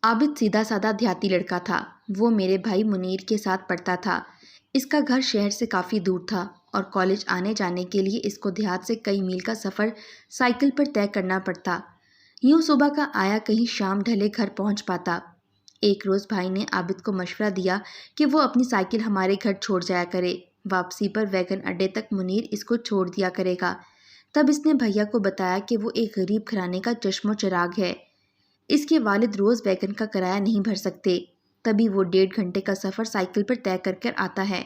عابد سیدھا سادہ دیہاتی لڑکا تھا۔ وہ میرے بھائی منیر کے ساتھ پڑھتا تھا۔ اس کا گھر شہر سے کافی دور تھا اور کالج آنے جانے کے لیے اس کو دیہات سے کئی میل کا سفر سائیکل پر طے کرنا پڑتا۔ یوں صبح کا آیا کہیں شام ڈھلے گھر پہنچ پاتا۔ ایک روز بھائی نے عابد کو مشورہ دیا کہ وہ اپنی سائیکل ہمارے گھر چھوڑ جایا کرے۔ واپسی پر ویگن اڈے تک منیر اس کو چھوڑ دیا کرے گا۔ تب اس نے بھیا کو بتایا کہ وہ ایک غریب گھرانے کا چشم و چراغ ہے۔ اس کے والد روز ویگن کا کرایہ نہیں بھر سکتے، تبھی وہ 1.5 گھنٹے کا سفر سائیکل پر طے کر کر آتا ہے۔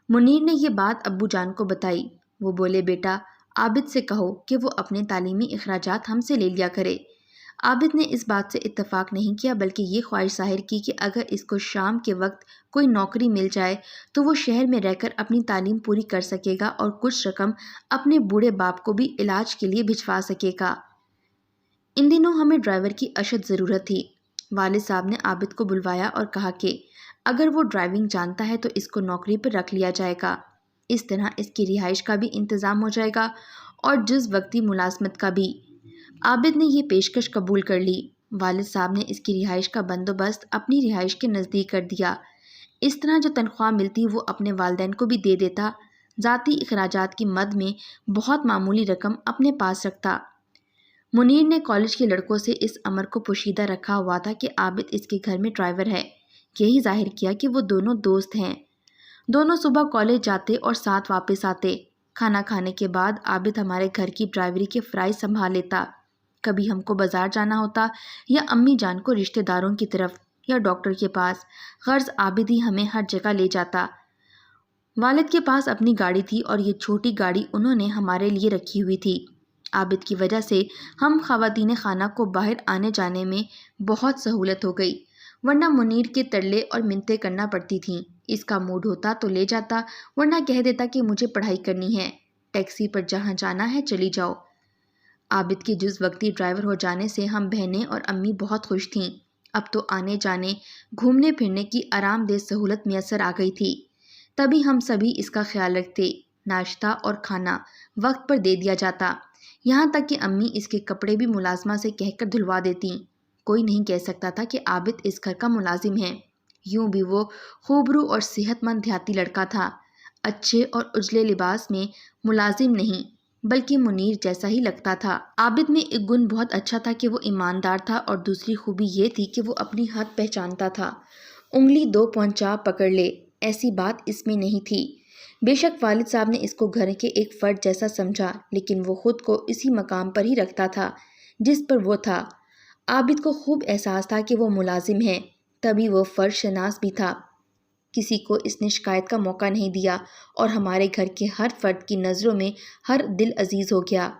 منیر نے یہ بات ابو جان کو بتائی۔ وہ بولے، بیٹا عابد سے کہو کہ وہ اپنے تعلیمی اخراجات ہم سے لے لیا کرے۔ عابد نے اس بات سے اتفاق نہیں کیا بلکہ یہ خواہش ظاہر کی کہ اگر اس کو شام کے وقت کوئی نوکری مل جائے تو وہ شہر میں رہ کر اپنی تعلیم پوری کر سکے گا اور کچھ رقم اپنے بوڑھے باپ کو بھی علاج کے لیے بھجوا سکے گا۔ ان دنوں ہمیں ڈرائیور کی اشد ضرورت تھی۔ والد صاحب نے عابد کو بلوایا اور کہا کہ اگر وہ ڈرائیونگ جانتا ہے تو اس کو نوکری پر رکھ لیا جائے گا۔ اس طرح اس کی رہائش کا بھی انتظام ہو جائے گا اور جز وقتی ملازمت کا بھی۔ عابد نے یہ پیشکش قبول کر لی۔ والد صاحب نے اس کی رہائش کا بندوبست اپنی رہائش کے نزدیک کر دیا۔ اس طرح جو تنخواہ ملتی وہ اپنے والدین کو بھی دے دیتا، ذاتی اخراجات کی مد میں بہت معمولی رقم اپنے پاس رکھتا۔ منیر نے کالج کے لڑکوں سے اس امر کو پوشیدہ رکھا ہوا تھا کہ عابد اس کے گھر میں ڈرائیور ہے۔ یہی ظاہر کیا کہ وہ دونوں دوست ہیں۔ دونوں صبح کالج جاتے اور ساتھ واپس آتے۔ کھانا کھانے کے بعد عابد ہمارے گھر کی ڈرائیوری کے فرائض سنبھال لیتا۔ کبھی ہم کو بازار جانا ہوتا یا امی جان کو رشتہ داروں کی طرف یا ڈاکٹر کے پاس، غرض عابد ہی ہمیں ہر جگہ لے جاتا۔ والد کے پاس اپنی گاڑی تھی اور یہ چھوٹی گاڑی انہوں نے ہمارے لیے رکھی ہوئی تھی۔ عابد کی وجہ سے ہم خواتین خانہ کو باہر آنے جانے میں بہت سہولت ہو گئی، ورنہ منیر کے ترلے اور منتیں کرنا پڑتی تھیں۔ اس کا موڈ ہوتا تو لے جاتا، ورنہ کہہ دیتا کہ مجھے پڑھائی کرنی ہے، ٹیکسی پر جہاں جانا ہے چلی جاؤ۔ عابد کے جز وقتی ڈرائیور ہو جانے سے ہم بہنیں اور امی بہت خوش تھیں۔ اب تو آنے جانے، گھومنے پھرنے کی آرام دہ سہولت میسر آ گئی تھی۔ تبھی ہم سبھی اس کا خیال رکھتے۔ ناشتہ اور کھانا وقت پر دے دیا جاتا، یہاں تک کہ امی اس کے کپڑے بھی ملازمہ سے کہہ کر دھلوا دیتیں۔ کوئی نہیں کہہ سکتا تھا کہ عابد اس گھر کا ملازم ہے۔ یوں بھی وہ خوبرو اور صحت مند دیہاتی لڑکا تھا، اچھے اور اجلے لباس میں ملازم نہیں بلکہ منیر جیسا ہی لگتا تھا۔ عابد میں ایک گن بہت اچھا تھا کہ وہ ایماندار تھا اور دوسری خوبی یہ تھی کہ وہ اپنی حد پہچانتا تھا۔ انگلی دو پہنچا پکڑ لے، ایسی بات اس میں نہیں تھی۔ بے شک والد صاحب نے اس کو گھر کے ایک فرد جیسا سمجھا، لیکن وہ خود کو اسی مقام پر ہی رکھتا تھا جس پر وہ تھا۔ عابد کو خوب احساس تھا کہ وہ ملازم ہے، تبھی وہ فرد شناس بھی تھا۔ کسی کو اس نے شکایت کا موقع نہیں دیا اور ہمارے گھر کے ہر فرد کی نظروں میں ہر دل عزیز ہو گیا۔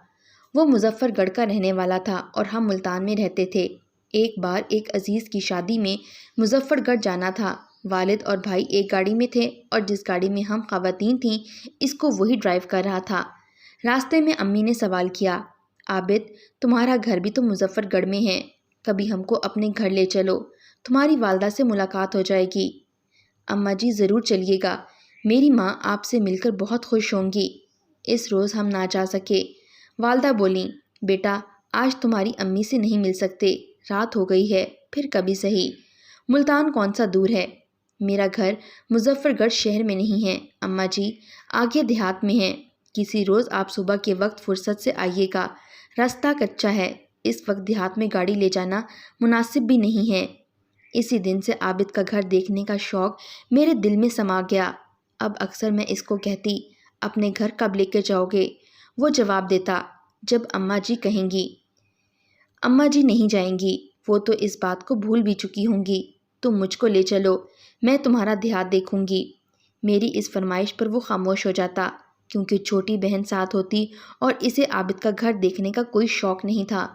وہ مظفر گڑھ کا رہنے والا تھا اور ہم ملتان میں رہتے تھے۔ ایک بار ایک عزیز کی شادی میں مظفر گڑھ جانا تھا۔ والد اور بھائی ایک گاڑی میں تھے اور جس گاڑی میں ہم خواتین تھیں اس کو وہی ڈرائیو کر رہا تھا۔ راستے میں امی نے سوال کیا، عابد تمہارا گھر بھی تو مظفر گڑھ میں ہے، کبھی ہم کو اپنے گھر لے چلو، تمہاری والدہ سے ملاقات ہو جائے گی۔ اماں جی ضرور چلیے گا، میری ماں آپ سے مل کر بہت خوش ہوں گی۔ اس روز ہم نہ جا سکے۔ والدہ بولیں، بیٹا آج تمہاری امی سے نہیں مل سکتے، رات ہو گئی ہے، پھر کبھی سہی۔ ملتان کون سا دور ہے؟ میرا گھر مظفر گڑھ شہر میں نہیں ہے اماں جی، آگے دیہات میں ہے۔ کسی روز آپ صبح کے وقت فرصت سے آئیے گا، راستہ کچا ہے، اس وقت دیہات میں گاڑی لے جانا مناسب بھی نہیں ہے۔ اسی دن سے عابد کا گھر دیکھنے کا شوق میرے دل میں سما گیا۔ اب اکثر میں اس کو کہتی، اپنے گھر کب لے کے جاؤ گے؟ وہ جواب دیتا، جب اماں جی کہیں گی۔ اماں جی نہیں جائیں گی، وہ تو اس بات کو بھول بھی چکی ہوں گی۔ تم مجھ کو لے چلو، میں تمہارا دیہات دیکھوں گی۔ میری اس فرمائش پر وہ خاموش ہو جاتا، کیونکہ چھوٹی بہن ساتھ ہوتی اور اسے عابد کا گھر دیکھنے کا کوئی شوق نہیں تھا۔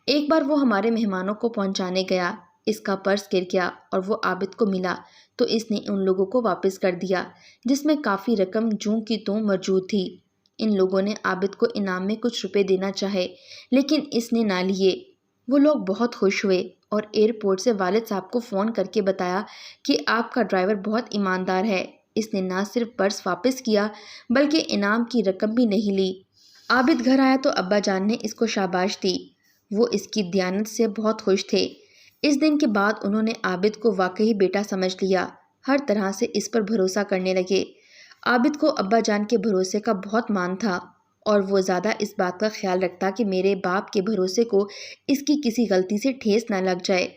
ایک بار وہ ہمارے مہمانوں کو پہنچانے گیا، اس کا پرس گر گیا اور وہ عابد کو ملا تو اس نے ان لوگوں کو واپس کر دیا جس میں کافی رقم جوں کی توں موجود تھی۔ ان لوگوں نے عابد کو انعام میں کچھ روپے دینا چاہے لیکن اس نے نہ لیے۔ وہ لوگ بہت خوش ہوئے اور ایئرپورٹ سے والد صاحب کو فون کر کے بتایا کہ آپ کا ڈرائیور بہت ایماندار ہے، اس نے نہ صرف پرس واپس کیا بلکہ انعام کی رقم بھی نہیں لی۔ عابد گھر آیا تو ابا جان نے اس کو شاباش دی، وہ اس کی دیانت سے بہت خوش تھے۔ اس دن کے بعد انہوں نے عابد کو واقعی بیٹا سمجھ لیا، ہر طرح سے اس پر بھروسہ کرنے لگے۔ عابد کو ابا جان کے بھروسے کا بہت مان تھا اور وہ زیادہ اس بات کا خیال رکھتا کہ میرے باپ کے بھروسے کو اس کی کسی غلطی سے ٹھیس نہ لگ جائے۔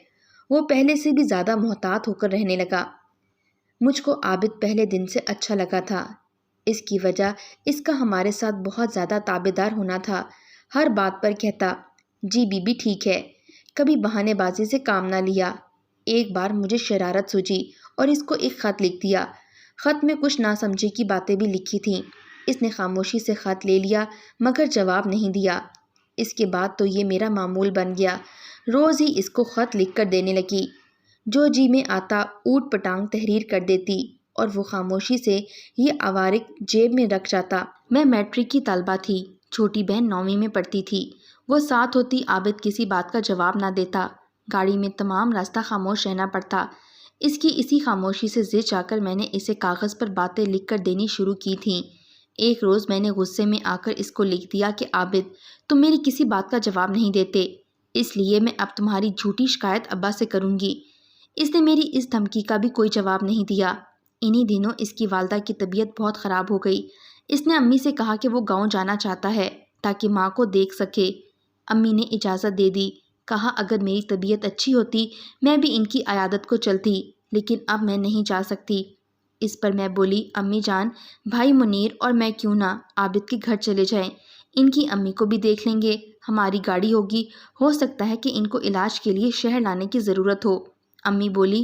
وہ پہلے سے بھی زیادہ محتاط ہو کر رہنے لگا۔ مجھ کو عابد پہلے دن سے اچھا لگا تھا۔ اس کی وجہ اس کا ہمارے ساتھ بہت زیادہ تابعدار ہونا تھا۔ ہر بات پر کہتا، جی بی بی ٹھیک ہے، کبھی بہانے بازی سے کام نہ لیا۔ ایک بار مجھے شرارت سوچی اور اس کو ایک خط لکھ دیا۔ خط میں کچھ نہ سمجھے کی باتیں بھی لکھی تھیں۔ اس نے خاموشی سے خط لے لیا مگر جواب نہیں دیا۔ اس کے بعد تو یہ میرا معمول بن گیا، روز ہی اس کو خط لکھ کر دینے لگی۔ جو جی میں آتا اوٹ پٹانگ تحریر کر دیتی اور وہ خاموشی سے یہ عوارق جیب میں رکھ جاتا۔ میں میٹرک کی طالبہ تھی، چھوٹی بہن 9ویں میں پڑھتی تھی۔ وہ ساتھ ہوتی عابد کسی بات کا جواب نہ دیتا۔ گاڑی میں تمام راستہ خاموش رہنا پڑتا۔ اس کی اسی خاموشی سے زد آ کر میں نے اسے کاغذ پر باتیں لکھ کر دینی شروع کی تھیں۔ ایک روز میں نے غصے میں آ کر اس کو لکھ دیا کہ عابد، تم میری کسی بات کا جواب نہیں دیتے، اس لیے میں اب تمہاری جھوٹی شکایت ابا سے کروں گی۔ اس نے میری اس دھمکی کا بھی کوئی جواب نہیں دیا۔ انہی دنوں اس کی والدہ کی طبیعت بہت خراب ہو گئی۔ اس نے امی سے کہا کہ وہ گاؤں جانا چاہتا ہے تاکہ ماں کو دیکھ سکے۔ امی نے اجازت دے دی، کہا اگر میری طبیعت اچھی ہوتی میں بھی ان کی عیادت کو چلتی، لیکن اب میں نہیں جا سکتی۔ اس پر میں بولی، امی جان، بھائی منیر اور میں کیوں نہ عابد کے گھر چلے جائیں، ان کی امی کو بھی دیکھ لیں گے، ہماری گاڑی ہوگی، ہو سکتا ہے کہ ان کو علاج کے لیے شہر لانے کی ضرورت ہو۔ امی بولی،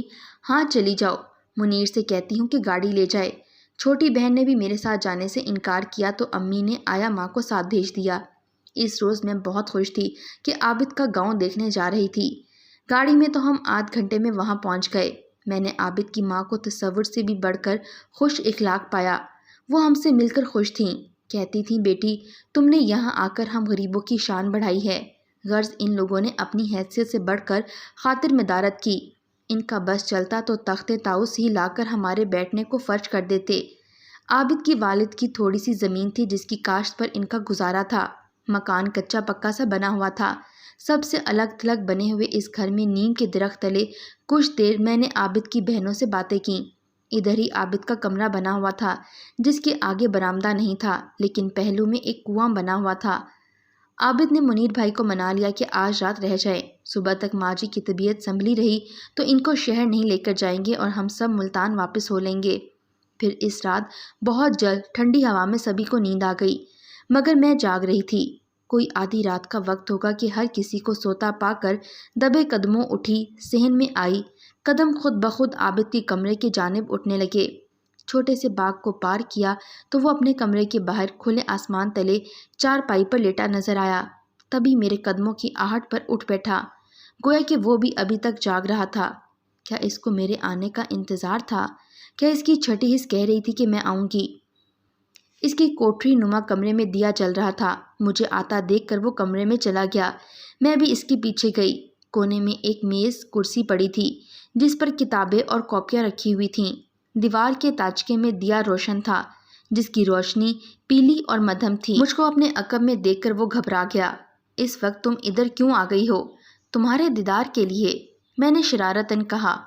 ہاں چلی جاؤ، منیر سے کہتی ہوں کہ گاڑی لے جائے۔ چھوٹی بہن نے بھی میرے ساتھ جانے سے انکار کیا تو امی نے آیا ماں کو ساتھ بھیج دیا۔ اس روز میں بہت خوش تھی کہ عابد کا گاؤں دیکھنے جا رہی تھی۔ گاڑی میں تو ہم آدھ گھنٹے میں وہاں پہنچ گئے۔ میں نے عابد کی ماں کو تصور سے بھی بڑھ کر خوش اخلاق پایا۔ وہ ہم سے مل کر خوش تھیں، کہتی تھیں بیٹی تم نے یہاں آ کر ہم غریبوں کی شان بڑھائی ہے۔ غرض ان لوگوں نے اپنی حیثیت سے بڑھ کر خاطر مدارت کی۔ ان کا بس چلتا تو تخت طاؤس ہی لا کر ہمارے بیٹھنے کو فرش کر دیتے۔ عابد کی والد کی تھوڑی سی زمین تھی جس کی کاشت پر ان کا گزارا تھا۔ مکان کچا پکا سا بنا ہوا تھا۔ سب سے الگ تھلگ بنے ہوئے اس گھر میں نیم کے درخت تلے کچھ دیر میں نے عابد کی بہنوں سے باتیں کیں۔ ادھر ہی عابد کا کمرہ بنا ہوا تھا جس کے آگے برآمدہ نہیں تھا لیکن پہلو میں ایک کنواں بنا ہوا تھا۔ عابد نے منیر بھائی کو منا لیا کہ آج رات رہ جائے، صبح تک ماں جی کی طبیعت سنبھلی رہی تو ان کو شہر نہیں لے کر جائیں گے اور ہم سب ملتان واپس ہو لیں گے۔ پھر اس رات بہت جلد ٹھنڈی ہوا میں سبھی کو نیند آ گئی مگر میں جاگ رہی تھی۔ کوئی آدھی رات کا وقت ہوگا کہ ہر کسی کو سوتا پا کر دبے قدموں اٹھی، صحن میں آئی، قدم خود بخود عابد کے کمرے کی جانب اٹھنے لگے۔ چھوٹے سے باغ کو پار کیا تو وہ اپنے کمرے کے باہر کھلے آسمان تلے چارپائی پر لیٹا نظر آیا۔ تبھی میرے قدموں کی آہٹ پر اٹھ بیٹھا، گویا کہ وہ بھی ابھی تک جاگ رہا تھا۔ کیا اس کو میرے آنے کا انتظار تھا؟ کیا اس کی چھٹی حس کہہ رہی تھی کہ میں آؤں گی؟ اس کی کوٹری نما کمرے میں دیا جل رہا تھا۔ مجھے آتا دیکھ کر وہ کمرے میں چلا گیا۔ میں بھی اس کے پیچھے گئی۔ کونے میں ایک میز کرسی پڑی تھی جس پر کتابیں اور کاپیاں رکھی ہوئی تھیں۔ دیوار کے تاچکے میں دیا روشن تھا جس کی روشنی پیلی اور مدھم تھی۔ مجھ کو اپنے عقب میں دیکھ کر وہ گھبرا گیا۔ اس وقت تم ادھر کیوں آ گئی ہو؟ تمہارے دیدار کے لیے، میں نے شرارتاً کہا،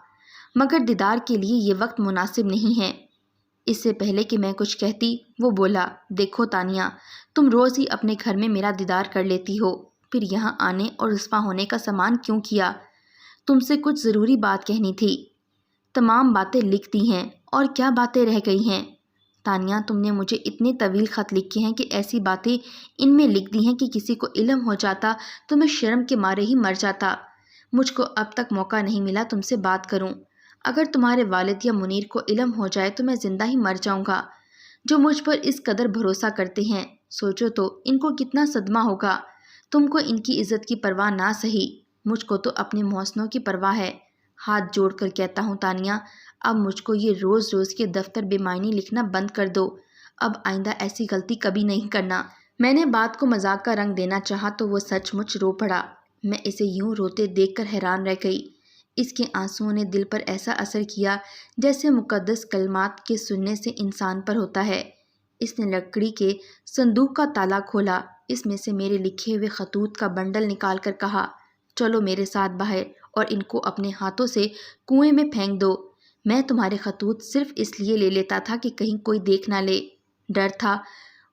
مگر دیدار کے لیے یہ وقت مناسب نہیں ہے۔ اس سے پہلے کہ میں کچھ کہتی وہ بولا، دیکھو تانیہ، تم روز ہی اپنے گھر میں میرا دیدار کر لیتی ہو، پھر یہاں آنے اور رسوا ہونے کا سامان کیوں کیا؟ تم سے کچھ ضروری بات کہنی تھی۔ تمام باتیں لکھ دی ہیں اور کیا باتیں رہ گئی ہیں؟ تانیہ تم نے مجھے اتنے طویل خط لکھے ہیں کہ ایسی باتیں ان میں لکھ دی ہیں کہ کسی کو علم ہو جاتا تو میں شرم کے مارے ہی مر جاتا۔ مجھ کو اب تک موقع نہیں ملا تم سے بات کروں۔ اگر تمہارے والد یا منیر کو علم ہو جائے تو میں زندہ ہی مر جاؤں گا۔ جو مجھ پر اس قدر بھروسہ کرتے ہیں، سوچو تو ان کو کتنا صدمہ ہوگا۔ تم کو ان کی عزت کی پرواہ نہ سہی، مجھ کو تو اپنے محسنوں کی پرواہ ہے۔ ہاتھ جوڑ کر کہتا ہوں تانیہ، اب مجھ کو یہ روز روز کے دفتر بے معنی لکھنا بند کر دو۔ اب آئندہ ایسی غلطی کبھی نہیں کرنا۔ میں نے بات کو مذاق کا رنگ دینا چاہا تو وہ سچ مچ رو پڑا۔ میں اسے یوں روتے دیکھ کر حیران رہ گئی۔ اس کے آنسوؤں نے دل پر ایسا اثر کیا جیسے مقدس کلمات کے سننے سے انسان پر ہوتا ہے۔ اس نے لکڑی کے صندوق کا تالا کھولا، اس میں سے میرے لکھے ہوئے خطوط کا بنڈل نکال کر کہا، چلو میرے ساتھ باہر اور ان کو اپنے ہاتھوں سے کنویں میں پھینک دو۔ میں تمہارے خطوط صرف اس لیے لے لیتا تھا کہ کہیں کوئی دیکھ نہ لے۔ ڈر تھا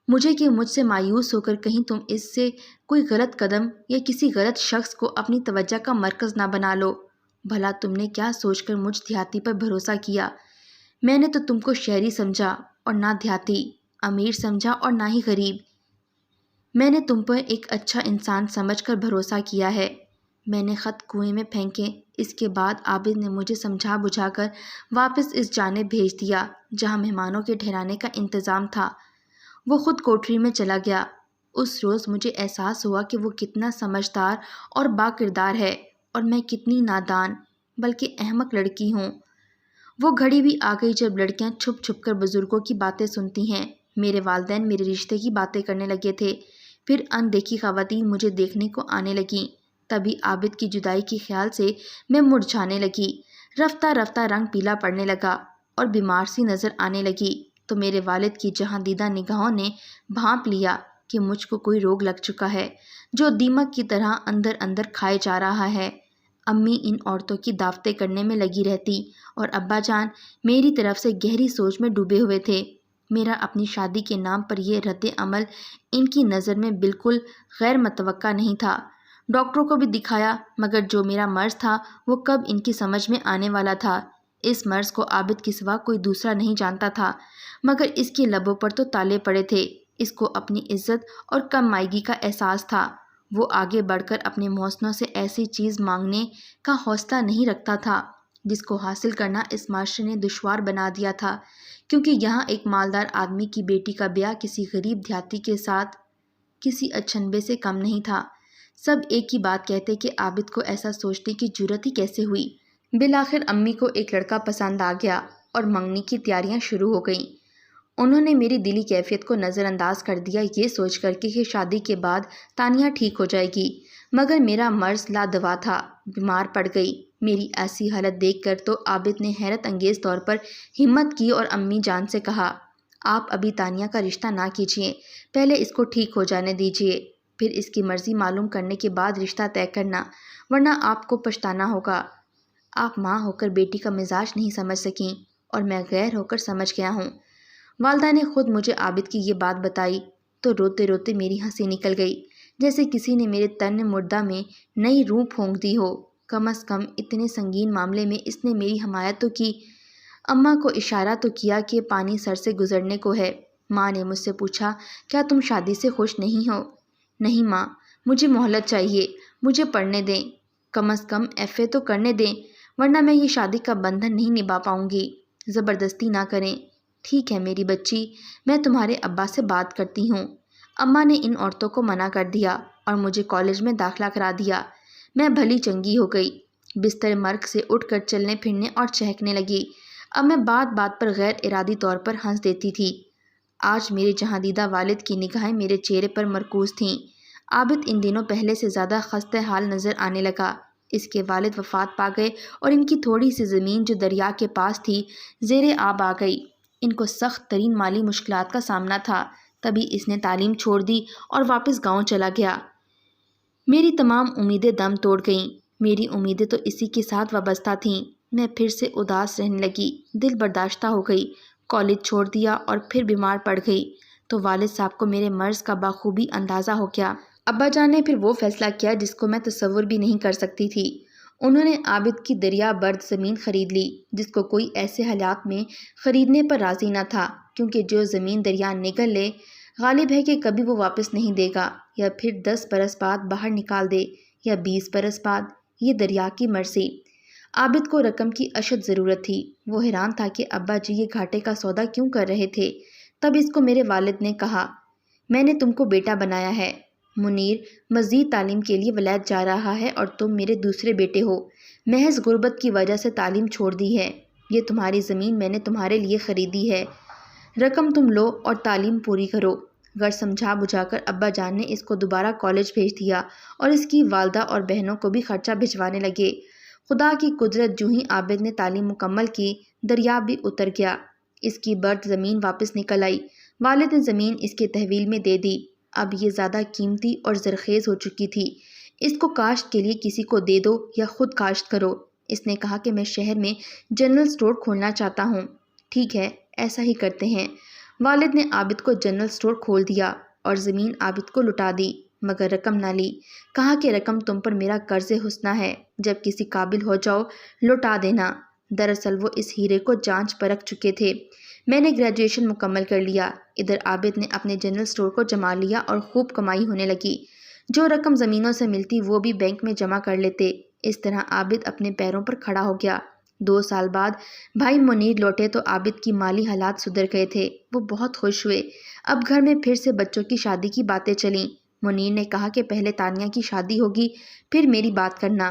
مجھے کہ مجھ سے مایوس ہو کر کہیں تم اس سے کوئی غلط قدم یا کسی غلط شخص کو اپنی توجہ کا مرکز نہ بنا لو۔ بھلا تم نے کیا سوچ کر مجھ دیہاتی پر بھروسہ کیا؟ میں نے تو تم کو شہری سمجھا اور نہ دیہاتی، امیر سمجھا اور نہ ہی غریب۔ میں نے تم پر ایک اچھا انسان سمجھ کر بھروسہ کیا ہے۔ میں نے خط کنویں میں پھینکے۔ اس کے بعد عابد نے مجھے سمجھا بجھا کر واپس اس جانب بھیج دیا جہاں مہمانوں کے ٹھہرانے کا انتظام تھا۔ وہ خود کوٹری میں چلا گیا۔ اس روز مجھے احساس ہوا کہ وہ کتنا سمجھدار اور با کردار ہے اور میں کتنی نادان بلکہ احمق لڑکی ہوں۔ وہ گھڑی بھی آ گئی جب لڑکیاں چھپ چھپ کر بزرگوں کی باتیں سنتی ہیں۔ میرے والدین میرے رشتے کی باتیں کرنے لگے تھے۔ پھر ان دیکھی خواتین مجھے دیکھنے کو آنے لگیں۔ تبھی عابد کی جدائی کے خیال سے میں مرجھانے لگی۔ رفتہ رفتہ رنگ پیلا پڑنے لگا اور بیمار سی نظر آنے لگی تو میرے والد کی جہاں دیدہ نگاہوں نے بھانپ لیا کہ مجھ کو کوئی روگ لگ چکا ہے جو دیمک کی طرح اندر اندر کھائے جا رہا ہے۔ امی ان عورتوں کی دعوتیں کرنے میں لگی رہتی اور ابا جان میری طرف سے گہری سوچ میں ڈوبے ہوئے تھے۔ میرا اپنی شادی کے نام پر یہ رد عمل ان کی نظر میں بالکل غیر متوقع نہیں تھا۔ ڈاکٹروں کو بھی دکھایا مگر جو میرا مرض تھا وہ کب ان کی سمجھ میں آنے والا تھا۔ اس مرض کو عابد کے سوا کوئی دوسرا نہیں جانتا تھا مگر اس کے لبوں پر تو تالے پڑے تھے۔ اس کو اپنی عزت اور کم مائگی کا احساس تھا۔ وہ آگے بڑھ کر اپنے محسنوں سے ایسی چیز مانگنے کا حوصلہ نہیں رکھتا تھا جس کو حاصل کرنا اس معاشرے نے دشوار بنا دیا تھا، کیونکہ یہاں ایک مالدار آدمی کی بیٹی کا بیاہ کسی غریب دیہاتی کے ساتھ کسی اچھنبے سے کم نہیں تھا۔ سب ایک ہی بات کہتے کہ عابد کو ایسا سوچنے کی جرأت ہی کیسے ہوئی۔ بالآخر امی کو ایک لڑکا پسند آ گیا اور منگنی کی تیاریاں شروع ہو گئیں۔ انہوں نے میری دلی کیفیت کو نظر انداز کر دیا یہ سوچ کر کہ شادی کے بعد تانیہ ٹھیک ہو جائے گی، مگر میرا مرض لا دوا تھا، بیمار پڑ گئی۔ میری ایسی حالت دیکھ کر تو عابد نے حیرت انگیز طور پر ہمت کی اور امی جان سے کہا، آپ ابھی تانیہ کا رشتہ نہ کیجیے، پہلے اس کو ٹھیک ہو جانے دیجیے، پھر اس کی مرضی معلوم کرنے کے بعد رشتہ طے کرنا، ورنہ آپ کو پچھتانا ہوگا۔ آپ ماں ہو کر بیٹی کا مزاج نہیں سمجھ سکیں اور میں غیر ہو کر سمجھ گیا ہوں۔ والدہ نے خود مجھے عابد کی یہ بات بتائی تو روتے روتے میری ہنسی نکل گئی، جیسے کسی نے میرے تن مردہ میں نئی روح پھونک دی ہو۔ کم از کم اتنے سنگین معاملے میں اس نے میری حمایت تو کی۔ اماں کو اشارہ تو کیا کہ پانی سر سے گزرنے کو ہے۔ ماں نے مجھ سے پوچھا، کیا تم شادی سے خوش نہیں ہو؟ نہیں ماں، مجھے مہلت چاہیے، مجھے پڑھنے دیں، کم از کم ایف اے تو کرنے دیں، ورنہ میں یہ شادی کا بندھن نہیں نبھا پاؤں گی۔ زبردستی نہ کریں۔ ٹھیک ہے میری بچی، میں تمہارے ابا سے بات کرتی ہوں۔ اماں نے ان عورتوں کو منع کر دیا اور مجھے کالج میں داخلہ کرا دیا۔ میں بھلی چنگی ہو گئی، بستر مرگ سے اٹھ کر چلنے پھرنے اور چہکنے لگی۔ اب میں بات بات پر غیر ارادی طور پر ہنس دیتی تھی۔ آج میرے جہاں دیدہ والد کی نگاہیں میرے چہرے پر مرکوز تھیں۔ عابد ان دنوں پہلے سے زیادہ خستہ حال نظر آنے لگا۔ اس کے والد وفات پا گئے اور ان کی تھوڑی سی زمین جو دریا کے پاس تھی زیر آب آ گئی۔ ان کو سخت ترین مالی مشکلات کا سامنا تھا، تبھی اس نے تعلیم چھوڑ دی اور واپس گاؤں چلا گیا۔ میری تمام امیدیں دم توڑ گئیں۔ میری امیدیں تو اسی کے ساتھ وابستہ تھیں۔ میں پھر سے اداس رہنے لگی، دل برداشتہ ہو گئی، کالج چھوڑ دیا اور پھر بیمار پڑ گئی تو والد صاحب کو میرے مرض کا بخوبی اندازہ ہو گیا۔ ابا جان نے پھر وہ فیصلہ کیا جس کو میں تصور بھی نہیں کر سکتی تھی۔ انہوں نے عابد کی دریا برد زمین خرید لی جس کو کوئی ایسے حالات میں خریدنے پر راضی نہ تھا، کیونکہ جو زمین دریا نگل لے غالب ہے کہ کبھی وہ واپس نہیں دے گا، یا پھر 10 برس بعد باہر نکال دے یا 20 برس بعد، یہ دریا کی مرضی۔ عابد کو رقم کی اشد ضرورت تھی۔ وہ حیران تھا کہ ابا جی یہ گھاٹے کا سودا کیوں کر رہے تھے۔ تب اس کو میرے والد نے کہا، میں نے تم کو بیٹا بنایا ہے، منیر مزید تعلیم کے لیے ولایت جا رہا ہے اور تم میرے دوسرے بیٹے ہو۔ محض غربت کی وجہ سے تعلیم چھوڑ دی ہے۔ یہ تمہاری زمین میں نے تمہارے لیے خریدی ہے، رقم تم لو اور تعلیم پوری کرو۔ گر سمجھا بجھا کر ابا جان نے اس کو دوبارہ کالج بھیج دیا اور اس کی والدہ اور بہنوں کو بھی خرچہ بھجوانے لگے۔ خدا کی قدرت، جو ہی عابد نے تعلیم مکمل کی، دریا بھی اتر گیا۔ اس کی برد زمین واپس نکل آئی۔ والد نے زمین اس کے تحویل میں دے دی۔ اب یہ زیادہ قیمتی اور زرخیز ہو چکی تھی۔ اس کو کاشت کے لیے کسی کو دے دو یا خود کاشت کرو۔ اس نے کہا کہ میں شہر میں جنرل سٹور کھولنا چاہتا ہوں۔ ٹھیک ہے، ایسا ہی کرتے ہیں۔ والد نے عابد کو جنرل سٹور کھول دیا اور زمین عابد کو لٹا دی، مگر رقم نہ لی۔ کہا کہ رقم تم پر میرا قرض حسنہ ہے، جب کسی قابل ہو جاؤ لوٹا دینا۔ دراصل وہ اس ہیرے کو جانچ پرکھ چکے تھے۔ میں نے گریجویشن مکمل کر لیا۔ ادھر عابد نے اپنے جنرل سٹور کو جما لیا اور خوب کمائی ہونے لگی۔ جو رقم زمینوں سے ملتی وہ بھی بینک میں جمع کر لیتے۔ اس طرح عابد اپنے پیروں پر کھڑا ہو گیا۔ 2 سال بعد بھائی منیر لوٹے تو عابد کی مالی حالات سدھر گئے تھے۔ وہ بہت خوش ہوئے۔ اب گھر میں پھر سے بچوں کی شادی کی باتیں چلیں۔ منیر نے کہا کہ پہلے تانیہ کی شادی ہوگی، پھر میری بات کرنا۔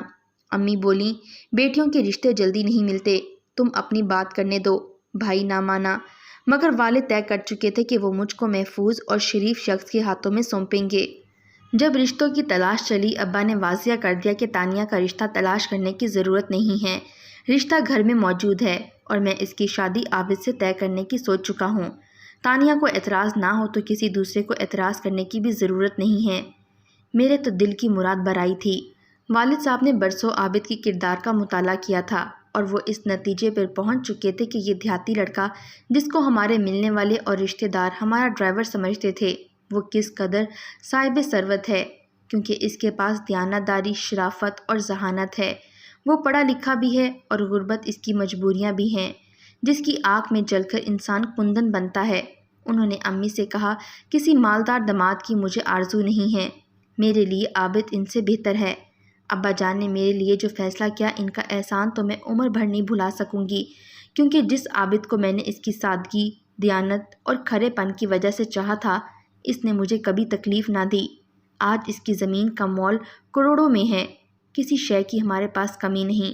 امی بولیں، بیٹیوں کے رشتے جلدی نہیں ملتے، تم اپنی بات کرنے دو۔ بھائی نہ مانا، مگر والد طے کر چکے تھے کہ وہ مجھ کو محفوظ اور شریف شخص کے ہاتھوں میں سونپیں گے۔ جب رشتوں کی تلاش چلی، ابا نے واضح کر دیا کہ تانیہ کا رشتہ تلاش کرنے کی ضرورت نہیں ہے، رشتہ گھر میں موجود ہے اور میں اس کی شادی عابد سے طے کرنے کی سوچ چکا ہوں۔ تانیہ کو اعتراض نہ ہو تو کسی دوسرے کو اعتراض کرنے کی بھی ضرورت نہیں ہے۔ میرے تو دل کی مراد برائی تھی۔ والد صاحب نے برسوں عابد کی کردار کا مطالعہ کیا تھا اور وہ اس نتیجے پر پہنچ چکے تھے کہ یہ دیہاتی لڑکا جس کو ہمارے ملنے والے اور رشتہ دار ہمارا ڈرائیور سمجھتے تھے، وہ کس قدر صاحب ثروت ہے، کیونکہ اس کے پاس دیانت داری، شرافت اور ذہانت ہے۔ وہ پڑھا لکھا بھی ہے اور غربت اس کی مجبوریاں بھی ہیں، جس کی آنکھ میں جل کر انسان کندن بنتا ہے۔ انہوں نے امی سے کہا، کسی مالدار داماد کی مجھے آرزو نہیں ہے، میرے لیے عابد ان سے بہتر ہے۔ ابا جان نے میرے لیے جو فیصلہ کیا، ان کا احسان تو میں عمر بھر نہیں بھلا سکوں گی، کیونکہ جس عابد کو میں نے اس کی سادگی، دیانت اور کھرے پن کی وجہ سے چاہا تھا، اس نے مجھے کبھی تکلیف نہ دی۔ آج اس کی زمین کا مول کروڑوں میں ہے، کسی شے کی ہمارے پاس کمی نہیں۔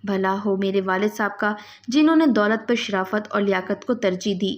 بھلا ہو میرے والد صاحب کا، جنہوں نے دولت پر شرافت اور لیاقت کو ترجیح دی۔